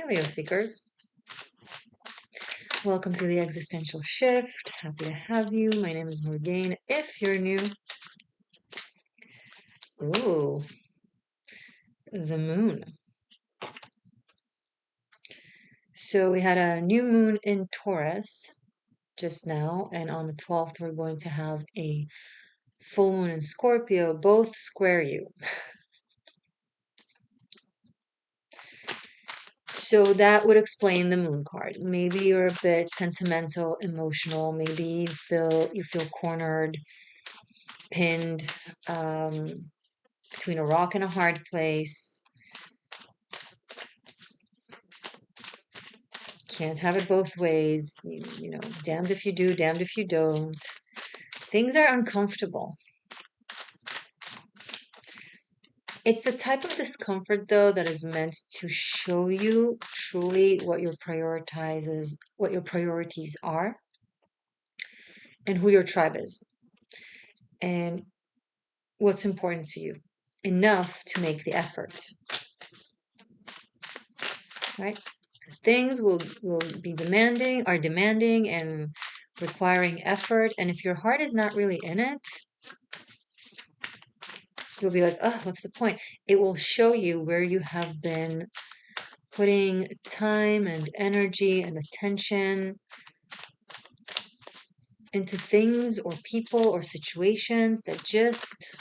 Hey, Leo Seekers. Welcome to the Existential Shift. Happy to have you. My name is Morgainne. If you're new, ooh, the moon. So we had a new moon in Taurus just now, and on the 12th, we're going to have a full moon in Scorpio, both square you. So that would explain the moon card. Maybe you're a bit sentimental, emotional. Maybe you feel cornered, pinned, between a rock and a hard place. Can't have it both ways. You know, damned if you do, damned if you don't. Things are uncomfortable. It's the type of discomfort, though, that is meant to show you truly what your priorities are, and who your tribe is, and what's important to you, enough to make the effort, right? Because things will be demanding and requiring effort, and if your heart is not really in it, you'll be like, oh, what's the point? It will show you where you have been putting time and energy and attention into things or people or situations that just,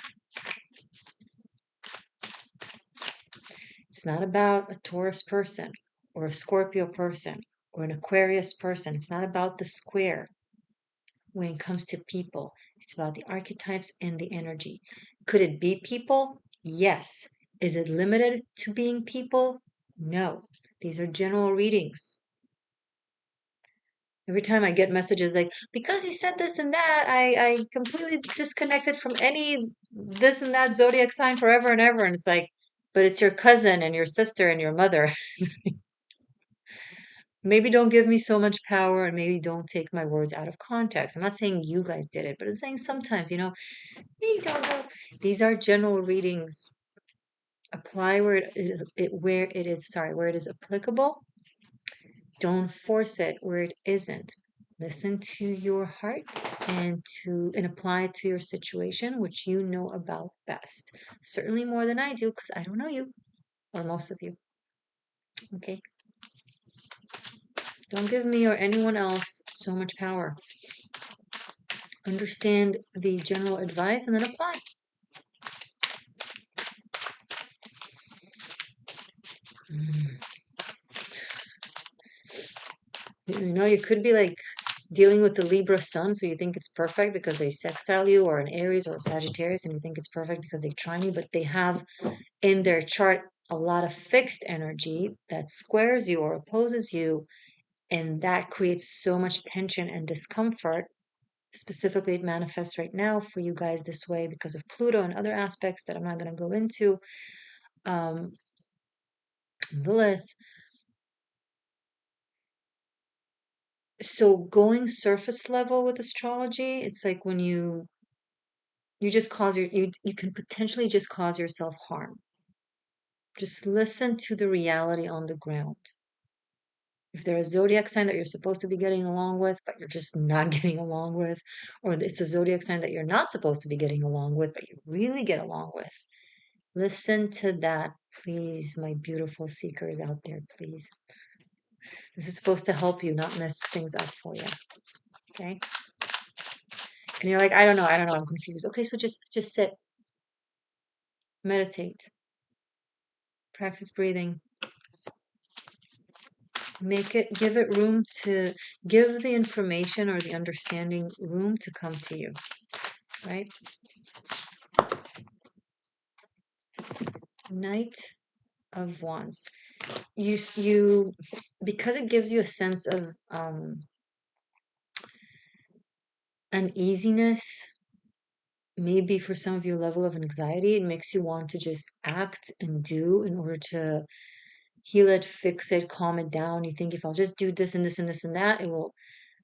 it's not about a Taurus person or a Scorpio person or an Aquarius person. It's not about the square when it comes to people. It's about the archetypes and the energy. Could it be people? Yes. Is it limited to being people? No. These are general readings. Every time I get messages like, because you said this and that, I completely disconnected from any this and that zodiac sign forever and ever. And it's like, but it's your cousin and your sister and your mother. Maybe don't give me so much power and maybe don't take my words out of context. I'm not saying you guys did it, but I'm saying sometimes, we don't know. These are general readings. Apply where it is applicable. Don't force it where it isn't. Listen to your heart and apply it to your situation, which you know about best. Certainly more than I do, because I don't know you or most of you. Okay. Don't give me or anyone else so much power. Understand the general advice and then apply. You could be like dealing with the Libra sun, so you think it's perfect because they sextile you, or an Aries or a Sagittarius, and you think it's perfect because they trine you, but they have in their chart a lot of fixed energy that squares you or opposes you, and that creates so much tension and discomfort. Specifically, it manifests right now for you guys this way because of Pluto and other aspects that I'm not going to go into. Um, Lilith. So going surface level with astrology, it's like when you just cause you can potentially just cause yourself harm. Just listen to the reality on the ground. If there's a zodiac sign that you're supposed to be getting along with, but you're just not getting along with, or it's a zodiac sign that you're not supposed to be getting along with, but you really get along with, listen to that, please, my beautiful seekers out there, please. This is supposed to help you, not mess things up for you. Okay? And you're like, I don't know, I'm confused. Okay, so just sit, meditate, practice breathing. Give it room to give the information or the understanding room to come to you, right? Knight of Wands. You because it gives you a sense of uneasiness, maybe for some of you a level of anxiety. It makes you want to just act and do in order to heal it, fix it, calm it down. You think if I'll just do this and this and this and that,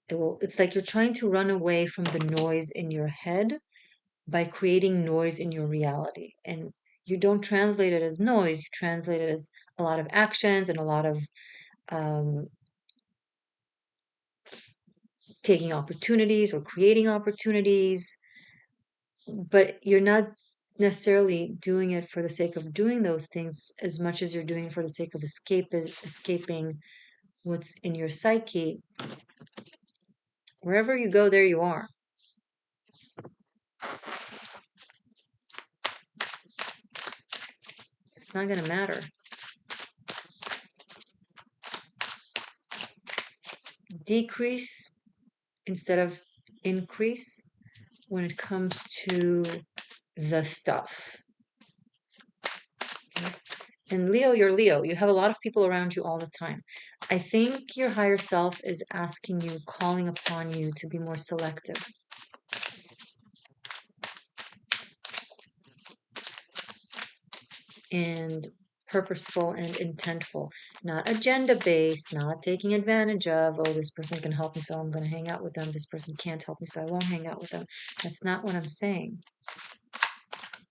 it's like you're trying to run away from the noise in your head by creating noise in your reality. And you don't translate it as noise, you translate it as a lot of actions and a lot of um, taking opportunities or creating opportunities, but you're not necessarily doing it for the sake of doing those things as much as you're doing it for the sake of escaping what's in your psyche. Wherever you go, there you are. It's not going to matter. Decrease instead of increase when it comes to the stuff. Okay? And Leo, you're Leo. You have a lot of people around you all the time. I think your higher self is asking you, calling upon you to be more selective. And purposeful and intentful, not agenda based, not taking advantage of, oh, this person can help me, so I'm going to hang out with them. This person can't help me, so I won't hang out with them. That's not what I'm saying.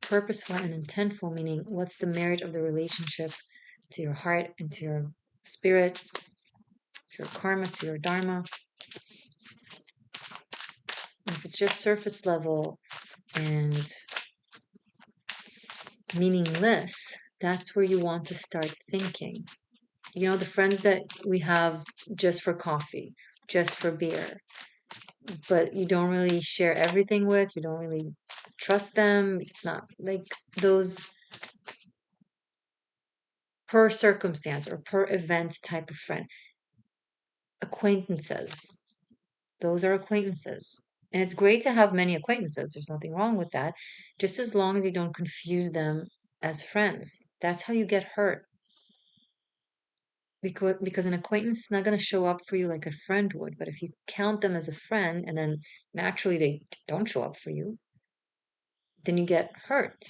Purposeful and intentful, meaning what's the merit of the relationship to your heart and to your spirit, to your karma, to your dharma. And if it's just surface level and meaningless, that's where you want to start thinking. You know, the friends that we have just for coffee, just for beer, but you don't really share everything with, you don't really trust them. It's not like those per circumstance or per event type of friend. Acquaintances, those are acquaintances. And it's great to have many acquaintances. There's nothing wrong with that. Just as long as you don't confuse them as friends. That's how you get hurt. Because an acquaintance is not going to show up for you like a friend would, but if you count them as a friend and then naturally they don't show up for you, then you get hurt.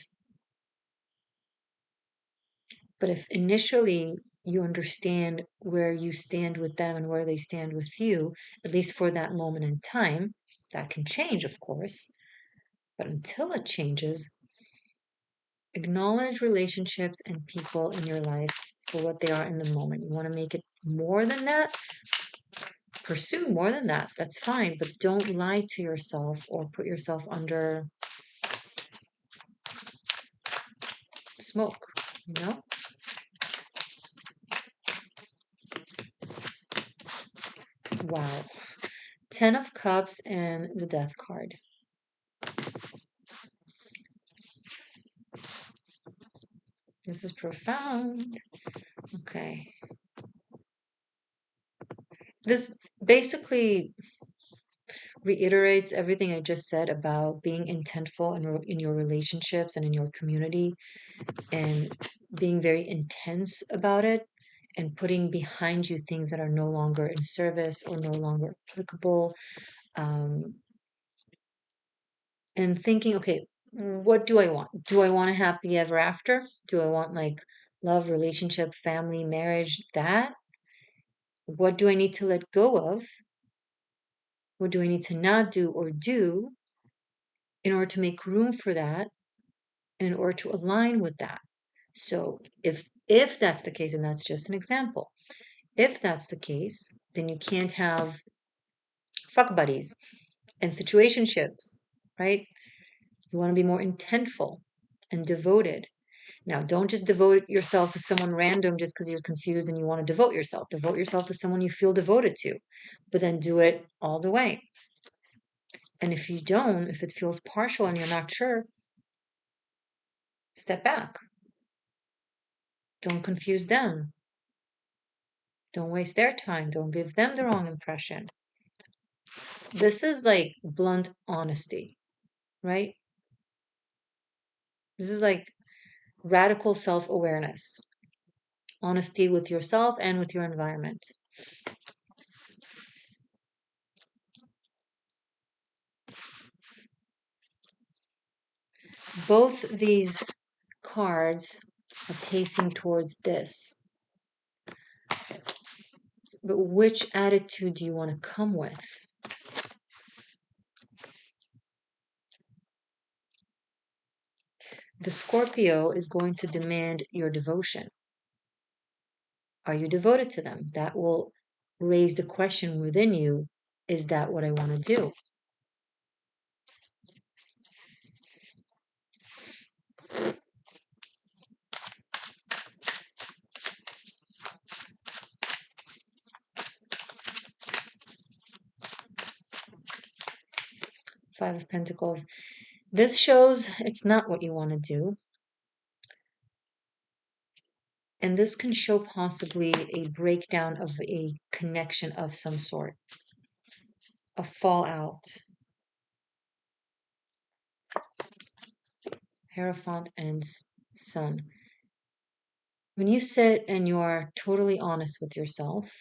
But if initially you understand where you stand with them and where they stand with you, at least for that moment in time, that can change, of course, but until it changes, acknowledge relationships and people in your life for what they are in the moment. You want to make it more than that, pursue more than that, that's fine, but don't lie to yourself or put yourself under smoke, you know? Wow. 10 of Cups and the Death card. This is profound. Okay. This basically reiterates everything I just said about being intentful in your relationships and in your community and being very intense about it and putting behind you things that are no longer in service or no longer applicable. Um, and thinking, okay, what do I want? Do I want a happy ever after? Do I want like love, relationship, family, marriage, that? What do I need to let go of? What do I need to not do or do in order to make room for that and in order to align with that? So if that's the case, and that's just an example, if that's the case, then you can't have fuck buddies and situationships, right? You want to be more intentful and devoted. Now, don't just devote yourself to someone random just because you're confused and you want to devote yourself. Devote yourself to someone you feel devoted to, but then do it all the way. And if you don't, if it feels partial and you're not sure, step back. Don't confuse them. Don't waste their time. Don't give them the wrong impression. This is like blunt honesty, right? This is like radical self awareness, honesty with yourself and with your environment. Both these cards are pacing towards this. But which attitude do you want to come with? The Scorpio is going to demand your devotion. Are you devoted to them? That will raise the question within you, is that what I want to do? Five of Pentacles. This shows it's not what you want to do. And this can show possibly a breakdown of a connection of some sort, a fallout. Hierophant and Sun. When you sit and you are totally honest with yourself,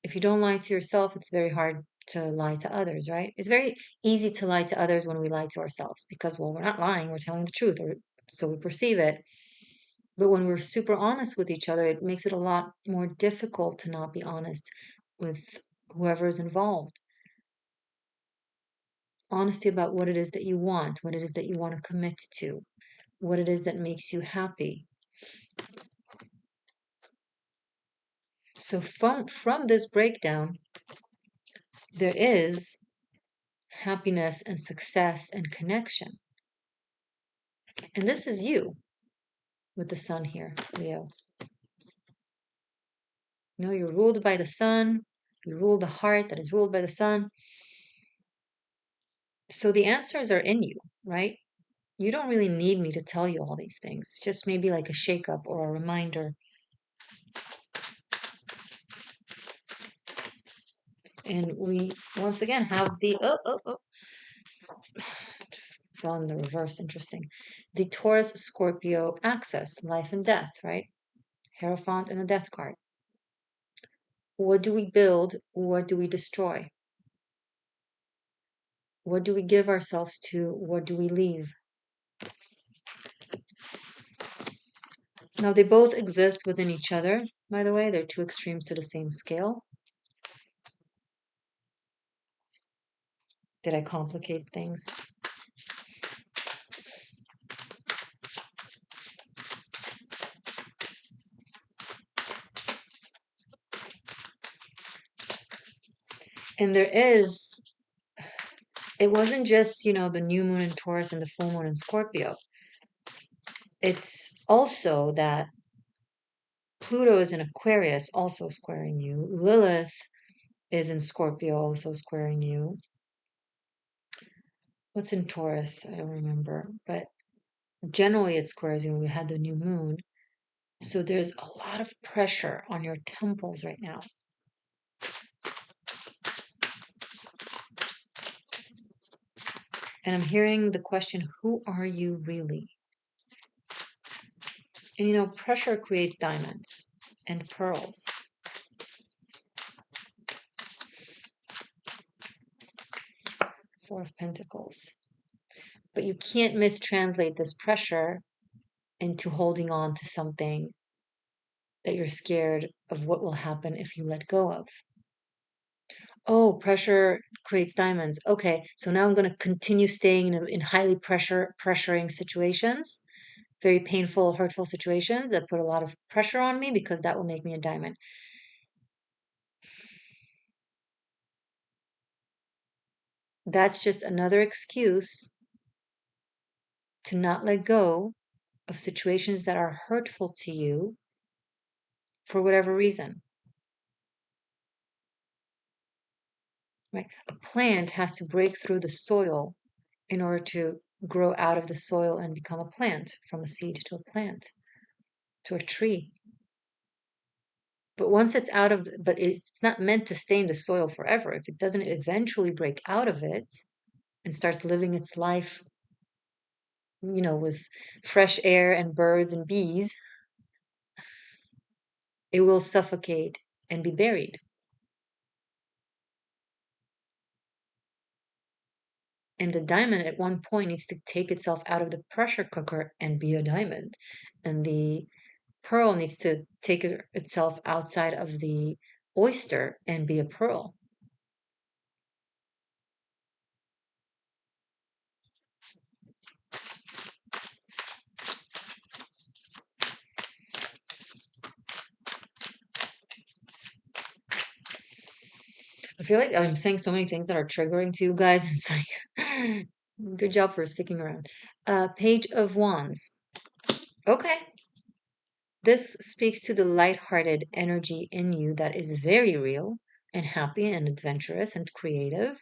if you don't lie to yourself, it's very hard to lie to others, right? It's very easy to lie to others when we lie to ourselves because, well, we're not lying, we're telling the truth, or so we perceive it. But when we're super honest with each other, it makes it a lot more difficult to not be honest with whoever is involved. Honesty about what it is that you want, what it is that you want to commit to, what it is that makes you happy. So from this breakdown, there is happiness and success and connection. And this is you with the sun here, Leo. You know, you're ruled by the sun. You rule the heart that is ruled by the sun. So the answers are in you, right? You don't really need me to tell you all these things. Just maybe like a shake-up or a reminder. And we once again have the on the reverse, interesting. The Taurus Scorpio axis, life and death, right? Hierophant and the death card. What do we build? What do we destroy? What do we give ourselves to? What do we leave? Now, they both exist within each other, by the way. They're two extremes to the same scale. Did I complicate things? And it wasn't just, the new moon in Taurus and the full moon in Scorpio. It's also that Pluto is in Aquarius, also squaring you. Lilith is in Scorpio, also squaring you. What's in Taurus? I don't remember. But generally it squares you when we had the new moon. So there's a lot of pressure on your temples right now. And I'm hearing the question, who are you really? And pressure creates diamonds and pearls. Four of Pentacles. But you can't mistranslate this pressure into holding on to something that you're scared of what will happen if you let go of. Oh, pressure creates diamonds. Okay, so now I'm going to continue staying in highly pressuring situations, very painful, hurtful situations that put a lot of pressure on me because that will make me a diamond. That's just another excuse to not let go of situations that are hurtful to you for whatever reason. Right? A plant has to break through the soil in order to grow out of the soil and become a plant, from a seed to a plant, to a tree. But once it's but it's not meant to stay in the soil forever. If it doesn't eventually break out of it and starts living its life, with fresh air and birds and bees, it will suffocate and be buried. And the diamond at one point needs to take itself out of the pressure cooker and be a diamond. And the pearl needs to take itself outside of the oyster and be a pearl. feel like I'm saying so many things that are triggering to you guys. It's like, good job for sticking around. Page of Wands. Okay. This speaks to the light-hearted energy in you that is very real and happy and adventurous and creative,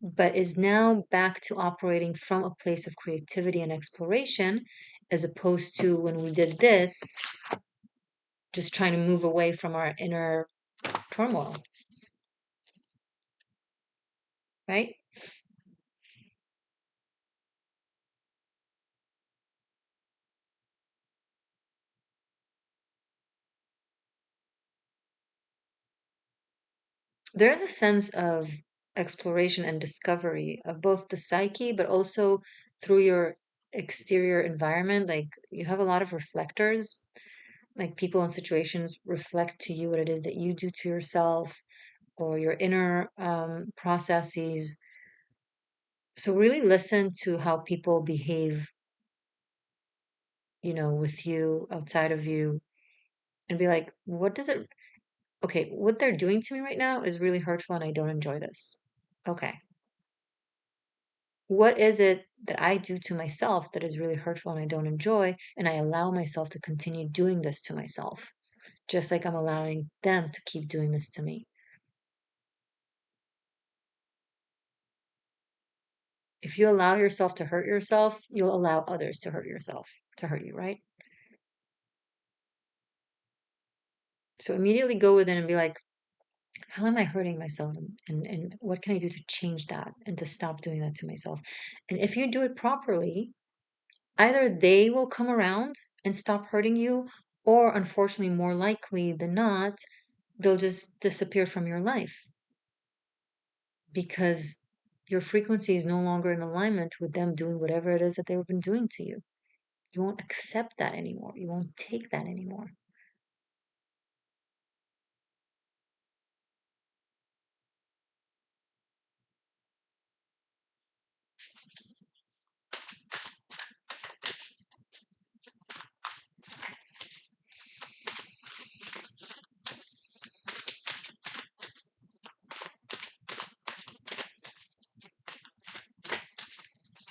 but is now back to operating from a place of creativity and exploration, as opposed to when we did this, just trying to move away from our inner turmoil, right? There's a sense of exploration and discovery of both the psyche, but also through your exterior environment. Like you have a lot of reflectors, like people and situations reflect to you what it is that you do to yourself or your inner processes. So really listen to how people behave, with you, outside of you, and be like, what does it, okay, what they're doing to me right now is really hurtful and I don't enjoy this. Okay. What is it that I do to myself that is really hurtful and I don't enjoy? And I allow myself to continue doing this to myself, just like I'm allowing them to keep doing this to me. If you allow yourself to hurt yourself, you'll allow others to hurt you, right? So immediately go within and be like, how am I hurting myself? And what can I do to change that and to stop doing that to myself? And if you do it properly, either they will come around and stop hurting you, or unfortunately, more likely than not, they'll just disappear from your life because your frequency is no longer in alignment with them doing whatever it is that they've been doing to you. You won't accept that anymore. You won't take that anymore.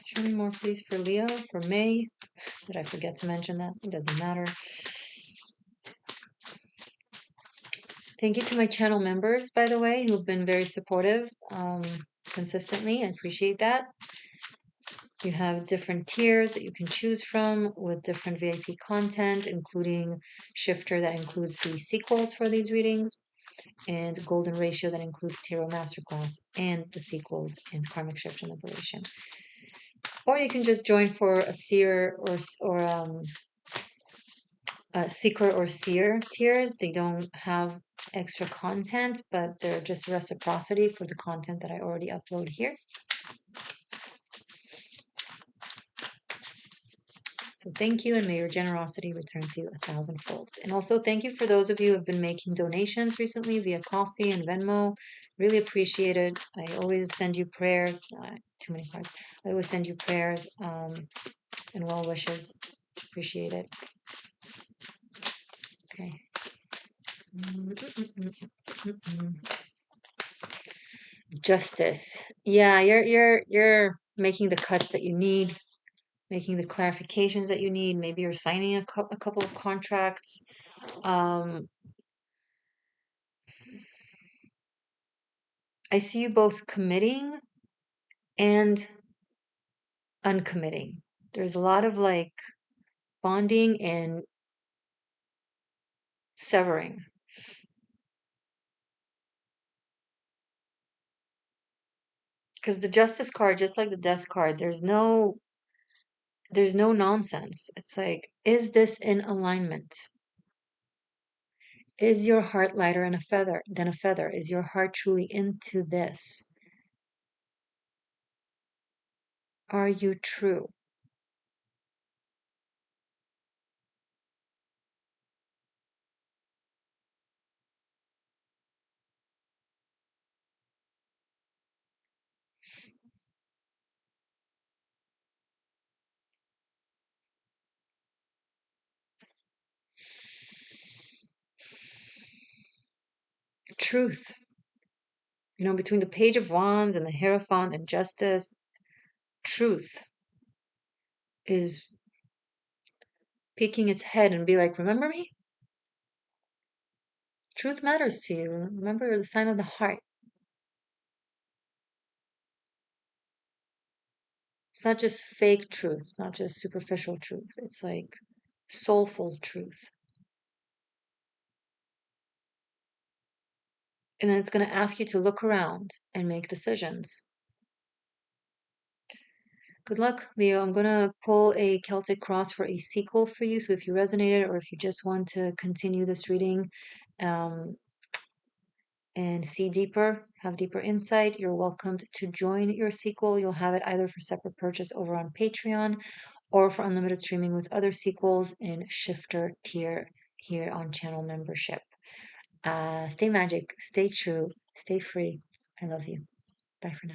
Show me more, please, for Leo, for May. Did I forget to mention that? It doesn't matter. Thank you to my channel members, by the way, who've been very supportive consistently. I appreciate that. You have different tiers that you can choose from with different VIP content, including Shifter that includes the sequels for these readings, and Golden Ratio that includes Tarot Masterclass and the sequels and Karmic Shift and Liberation. Or you can just join for a seer or seeker or seer tiers. They don't have extra content, but they're just reciprocity for the content that I already upload here. So thank you, and may your generosity return to you 1,000 folds. And also thank you for those of you who have been making donations recently via Coffee and Venmo. Really appreciate it. I always send you prayers. Too many cards. I always send you prayers and well wishes. Appreciate it. Okay. Justice. Yeah, you're making the cuts that you need, making the clarifications that you need. Maybe you're signing a couple of contracts. Um, I see you both committing and uncommitting. There's a lot of like bonding and severing. Because the justice card, just like the death card, there's no nonsense. It's like, is this in alignment? Is your heart lighter than a feather? Is your heart truly into this? Are you true? Truth. Between the Page of Wands and the Hierophant and Justice, truth is peeking its head and be like, remember me? Truth matters to you. Remember, you're the sign of the heart. It's not just fake truth. It's not just superficial truth. It's like soulful truth. And then it's going to ask you to look around and make decisions. Good luck, Leo. I'm going to pull a Celtic cross for a sequel for you. So if you resonated or if you just want to continue this reading um, and see deeper, have deeper insight, you're welcomed to join your sequel. You'll have it either for separate purchase over on Patreon or for unlimited streaming with other sequels in Shifter tier here on channel membership. Stay magic, stay true, stay free. I love you. Bye for now.